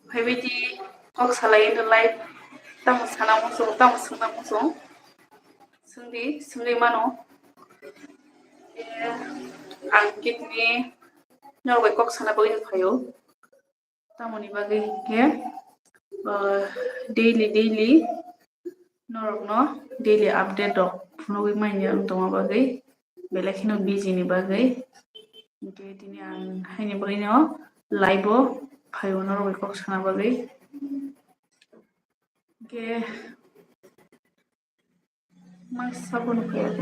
Beबायदि kok salai nalai tamu sana musung tamu sungna musung soंदि mano ang kitni norway kok sana bagay kayo tamu ni bagay ke daily norok no daily update dok funowi mainya tong bagay belakino busy ni bagay ke tini ang haini bagay no live kayo norway kok sana bagay ke mas sabon kayo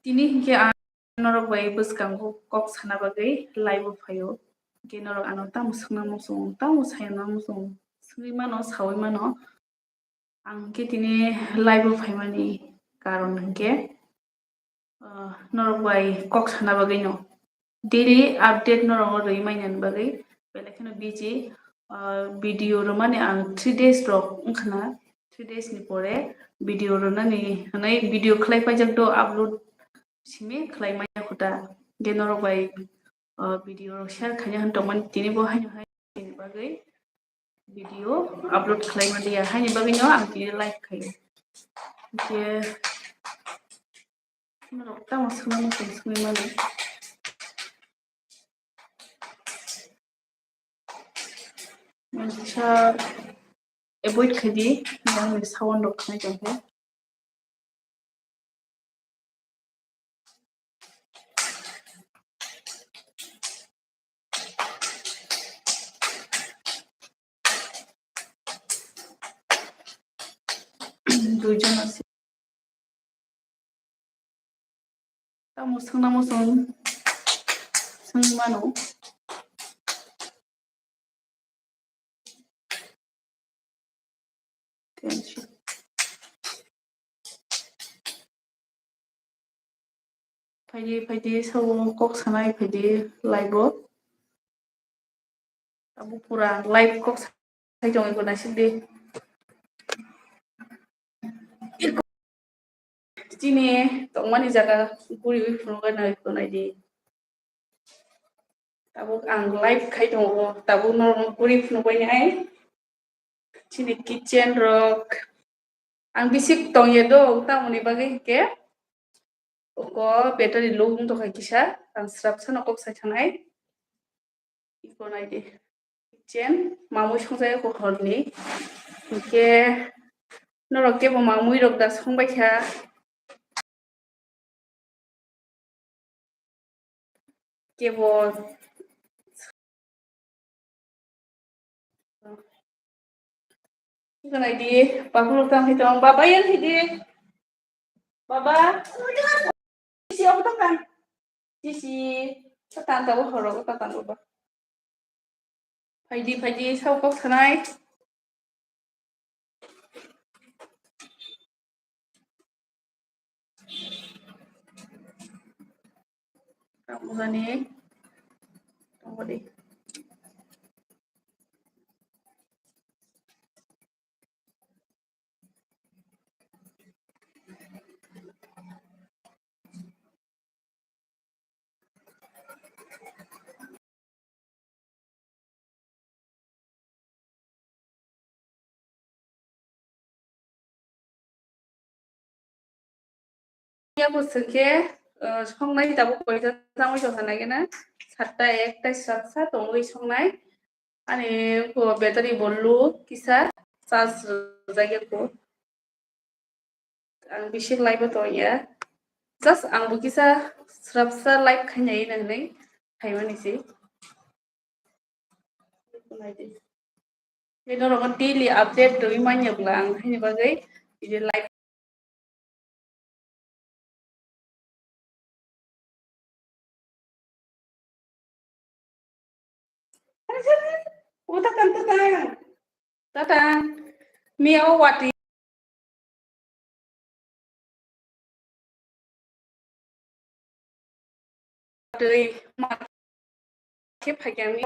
tini ke ang norok bay buskangko kok sana bagay live kayo ke norok ano tamu sungna musung tamu sayana musung sungri mano sawi mano ang ke tini live faimani karon ke norok bay kok sana bagay no daily update norok roi mainyan bagay belakino busy video romani ang 3 days rok ungkana 3 days ni pore video ronani hanai video khlai pajak do upload simi khlai maya khuta ge norok bay video share khanya hantongman tini bo haino hai bagay video upload khlai madiya haini bagay no ang tini like khayo ke norok tamo sungna musung mano mancha avoid khadi yang sound dok khai janghe duijon ase tamo sungna musung sungni mano faidi sau kok sanai faidi live tabu pura live kok sai jong ko nasindi tini tongmani jaga guri funuga na ko naidi tabu ang live khai dong tabu normal guri funuga ni ai tini kitchen rok ang bisik tong yedo tamoni bagay ke ko battery low to khai kisa ang srap sana kok sai thanai iko naidi kitchen mamui songjai ko horni ke norok ke bo mamui rok da songbai kha kebo kanai di pakulu tang hitong baba yan hidi baba si aku tekan si tekan tahu horok tekan baba faidi sau kok sanai kamu gani tunggu deh ya bosu ke songnai tabu koita tangoi jokana gena 7টা 1টা 7টা tongoi songnai ani ko battery bollu kisa charge jage ko ang bisik live to ya just ang bu kisa srapsa live khainai nangnai khaimani si ini orang daily update doi manya blang haini bagai ini live udah kan tatang miao wati doi ma ke phagyang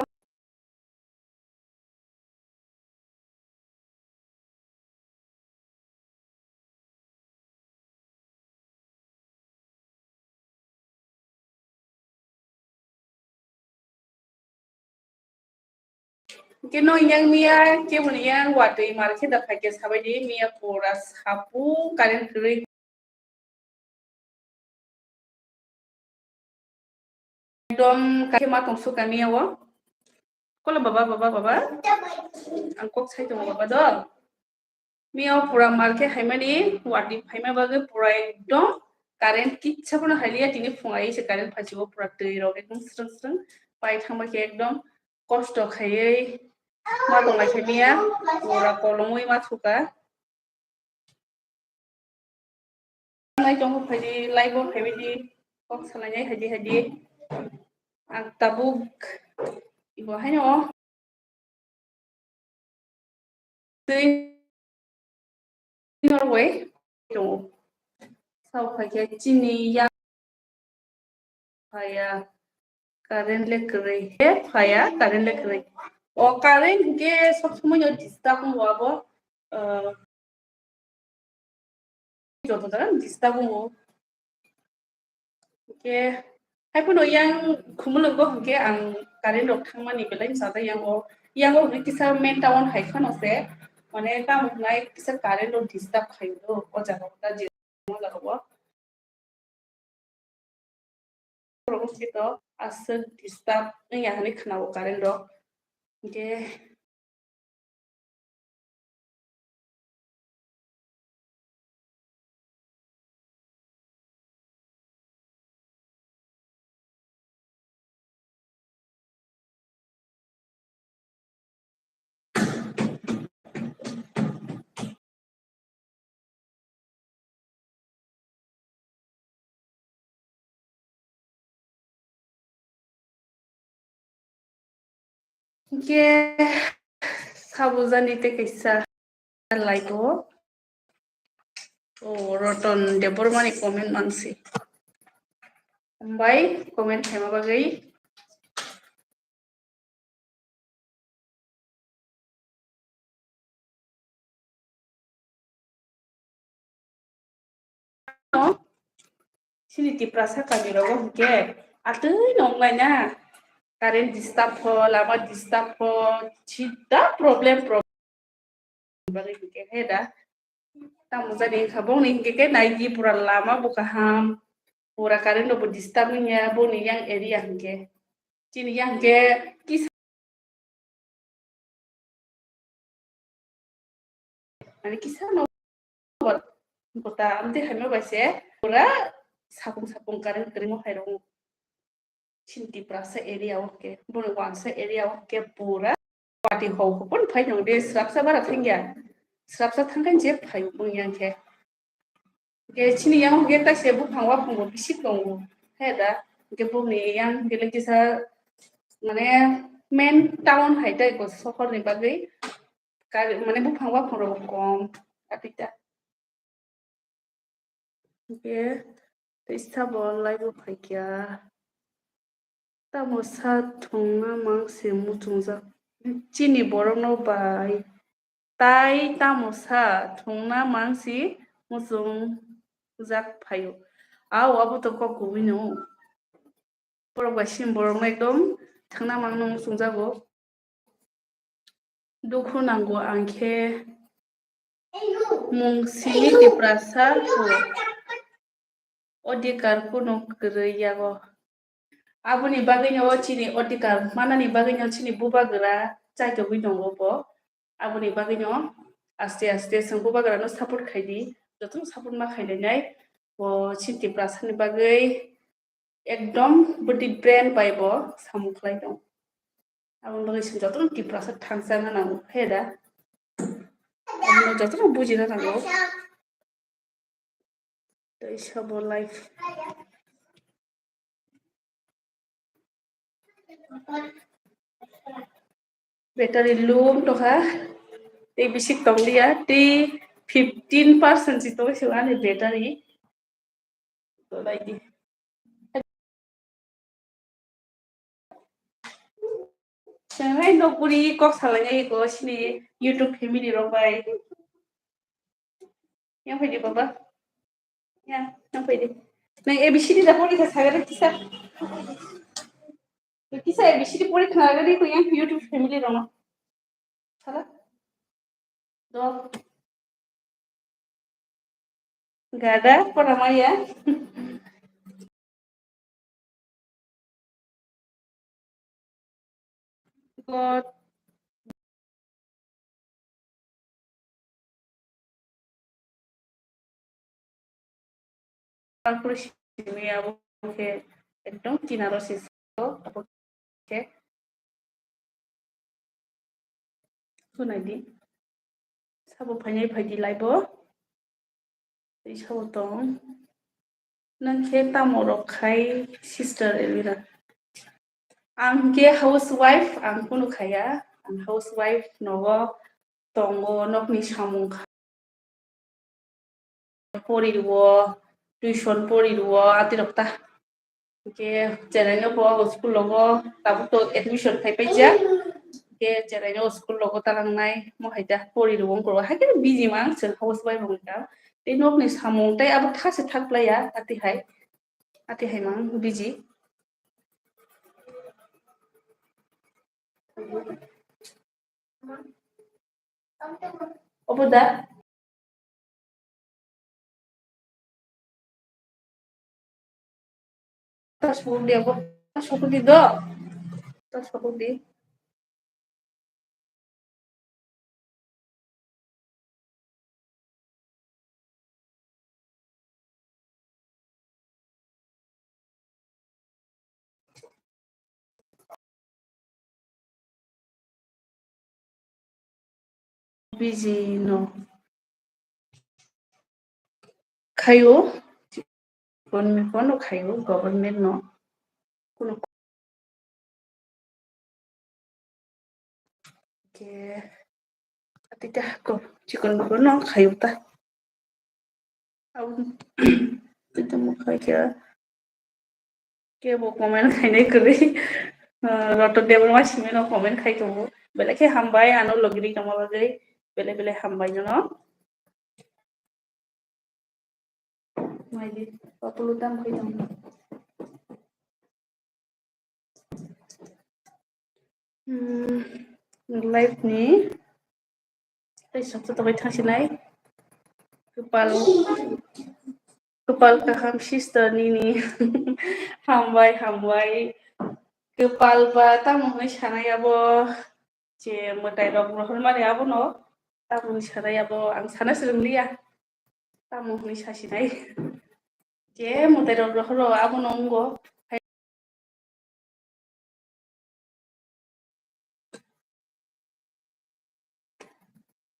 que no yang mia que bueno yang wato y marche da pa que sabe de mia pura sapu karen kri dom ka ma tong su ka mia wo ko la baba ang kok sai to baba do mia pura marche haimani wati haima bage pura ekdom current কিচ্ছা কোনো হালিয়া তিনি ফুঙাই সে current ফাজিব পুরা তৈ rock একদম Srong Srong পাই থামাকে একদম কষ্ট খাইयै मा दंलाय खायमिया पुरा कलमै मा थुका लाइ दं फायदि लाइव फायदि कक सालायनाय हायदि हायदि आं ताबुक इबो हाय न दै नरवे दं साव फायके चिनि या फाया कारेन्ट लेकरै हे फाया कारेन्ट लेकरै o कारेन्ट के सब समय disturb होआबो joto da disturb mo ke hai puno yang khumulung go ke ang karin rok thangmani belai sada yang o kisa main town hai khano se mane ta ngai kisa karin rok disturb khayo o jaga ta je mo lago rok se to as disturb ya hani khna o karin rok ke sabuzani te kaisa laigo o roton debormani comment mansi bai comment thema bagai no sini ti prasa kamiro go ke atui nong lai na karen disturb ho lama disturb ho chita problem bagi ke heda tamu jadi kabong ning ke nai di pura lama buka ham pura karen do disturb nya boni yang area ke chini yang ke kis ani kisa no kota amte hame baise pura sapung karen terimo hairong chinti prasa area oke boni wansa area oke pura pati ho pun phai no de srapsa bara thingya srapsa thangkan je phai bung yang ke chini yang ke ta se bu phangwa phungo bisik dong heda ke buni yang ke le kisa mane main town haidai ko sohor ni bagai mane bu phangwa phuro kom apita ke tista bol lai bu phaikya ta mo sa thongna mang se mu chungja chini borong no bai tai ta mo sa thongna mang si mu chung jak phayo aw abu to ko guino borok ba sim borok ekdom thangna mang no chungjago दुखु नांगौ आंखे मुंसिनि दिप्रासा अधिकार कुनो गैयागो आबुनि बागैनो चिनि अधिकार मानानि बागैनो चिनि बुबागरा जायगा बै दंगो आबुनि बागैनो आस्ते आस्ते संबो बागरानो सापर्ट खायदि जतन सापर्ट मा खायनाय ओ चिनि प्रासानि बागै एकदम बदि ब्रेन पाइबो सामुख्लाय दं आबुनि बागै जतन दिप्रासा थांसाना नांगौ हेदा जतन बुजिना नांगौ दैसाबो लाइफ बेटारि लुम टका ते बिसिक तंलिया ते 15% जितो सेवाने बेटारि तो like Shanghai no puri kok salanya ko sini YouTube family robai. Yang pwede baba? Yang pwede. Nang ABCD da puri ka sagara kisa. Kisa ABCD puri khagari ko yang YouTube family rono. Salah? Dok. Gak ada pernah ya? Ikut kalkulasi ya, oke. Itu kinarasis itu, oke. Sunadi. Sabo banyak bagi laibo. Di sabo tong. Nang kita morokai sister Elvira. Angke housewife ang kuno kaya. Ang housewife nogo tongo nokni samung poriruo, tuition poriruo, ati rokta. Ke jaranya po school logo tabu to admission kai paija. Ke jaranya school logo talang nai mo haida poriruo ngoro. Hakin busy mang sel housewife mongka. Te nokni samung tai abu thase thaklaya ati hai mang busy. Opo da? Tas di ako. Tas di do. Tas di. Busy no. Kayo. Kono kayo government no. Kuno ke ati dah ko chikon kono kayo ta. Au itu mo kaya ke bo comment khainai kuri. Roto devil mas no comment khai to. Bele ke hambai ano logiri kama bagai. Bele hambai no. Mai di 40 tam khai to. Life ni sabtu tabai thangsinai kepal kaham sister ni hambai kepal ba tamung sanai abo je motai rok rohon mari abo no tamung sanai abo ang sana seremlia tamung ni sasinai je motai rok rohon abo nonggo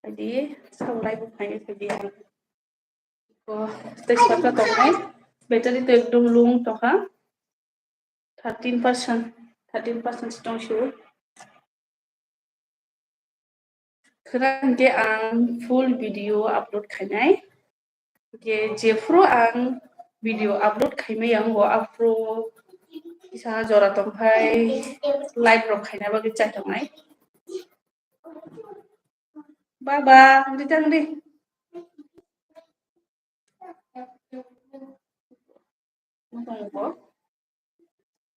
jadi saulai bu khai jadi ko tespa to mai battery to ekdom lung to ha 13% strong shoe kerang ke ang full video upload khanai ke jefro ang video upload khaimai ang wo upro isa jora tong phai live rok khaina ba gicha tangai baba ndi tang di mo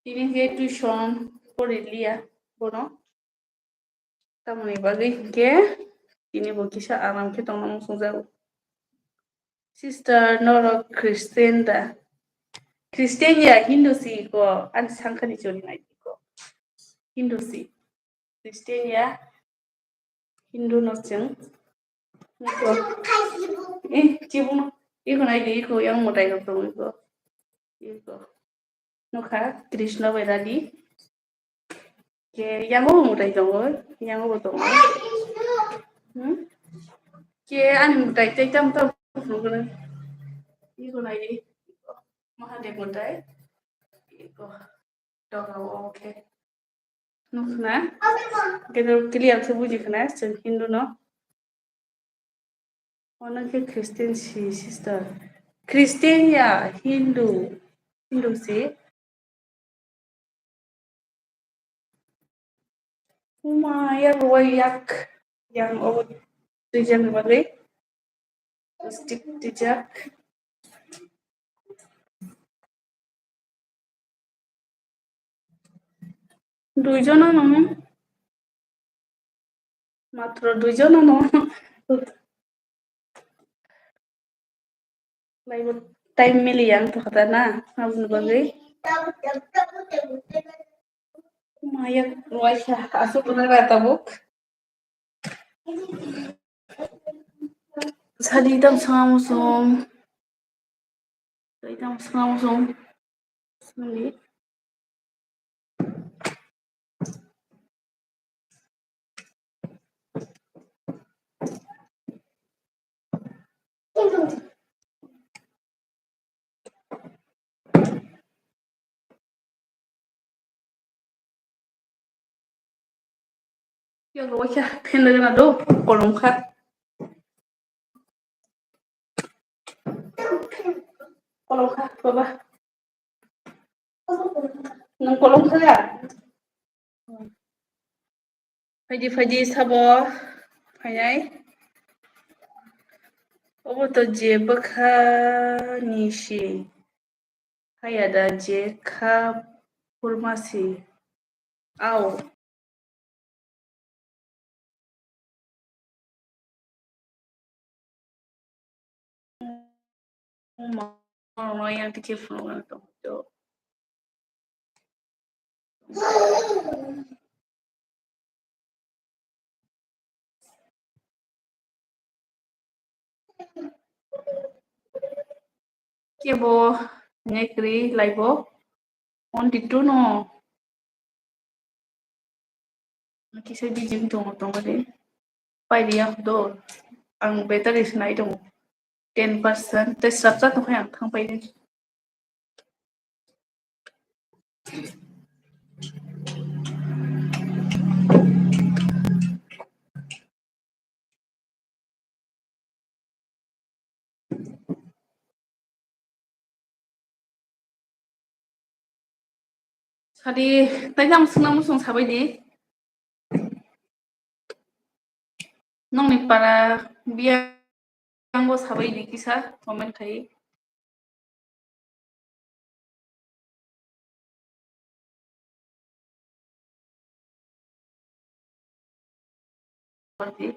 ini ke tuition porilia bono tamani bagi ke ini bo kisa aram ke tong nang sungja sister noro Christian ya Hindu si ko an sangkani chori nai ko Hindu si Christian ya Hindu no cheng ko chibuno iko nai di ko yang motai ko iko no kha Krishna Vedadi ke yang mo motai dong yang mo dong ke an motai tai tam tam iko nai di Mahadev motai iko dong okay no khna ke clear se buji khna chen Hindu no ona ke Christian si sister Christian ya Hindu si Umaya ruwayak yang tujuan berbagai stick tijak দুইজন मात्र 2 जनानो live time मिलिया आंथ' ना हाबुनि बागै माया वाइसा asupun tabuk sadi tam samusum tam samusum sali ya waisa pendek na do kolongka kolongka baba nang kolongka ya Faidi sabo fainyai obo to jebo kha nishi hayada je kha purmasi au mau yang dikit phone to Kebo ngekri laibo on ditu no kisah di gym dong deh pai dia do ang battery sinai dong 10% tes sabsa tuh yang kang pai deh Sadi tadi jam senang musung sabai di nong ni para biang go sabai di kisah momen kai berarti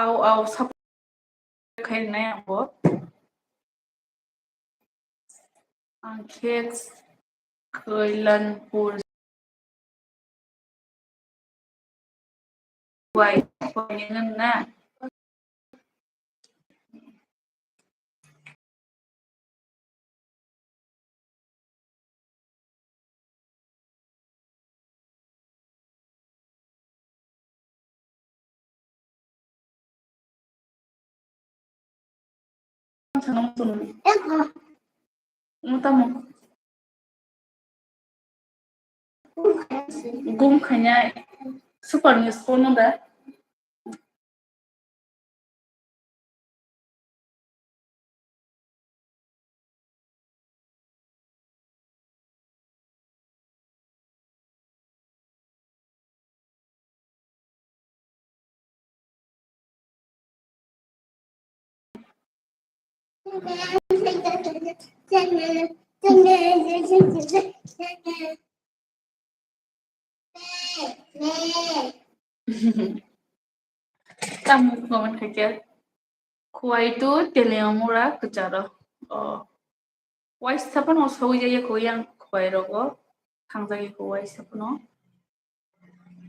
au sabai kai na yang bo angket kailan pur wai pengen na senang musung mutamu gum kanya super news kono da kamu momen kecil kuai itu teleamura kecara oh wai siapa no sawi jaya kuai yang kuai rogo tangjagi kuai siapa no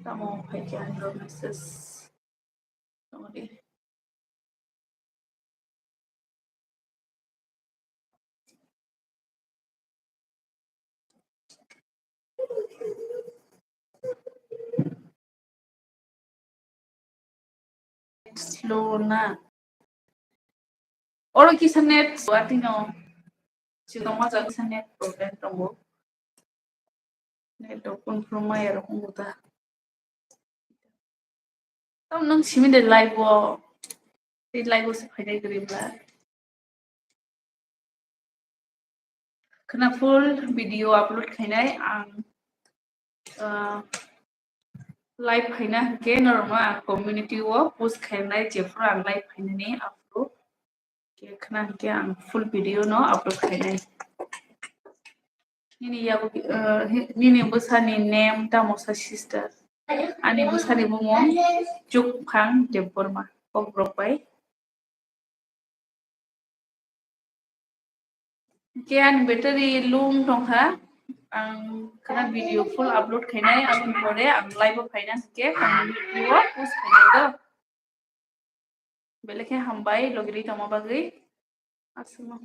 kamu kecil no message sorry slow na orang kisah net suatu no Sino mas sa net problem tunggu net open from my computer tao nang simi de live se phai gribla kena full video upload khainai ang live फाइना के नरमा community वो post खालामनाय जेफ्रा आं live फाइनानै upload के खना के आं फुल वीडियो no अपलोड खालामनाय Nini yago nini busani name tamosa sister. Ani busani momo juk pang deborma obrok bai. Ke ani battery loom tongha ang kana video full upload khainai ang pore ang live finance ke video post khainai do. Belekhe hambai logri tamo bagai asma.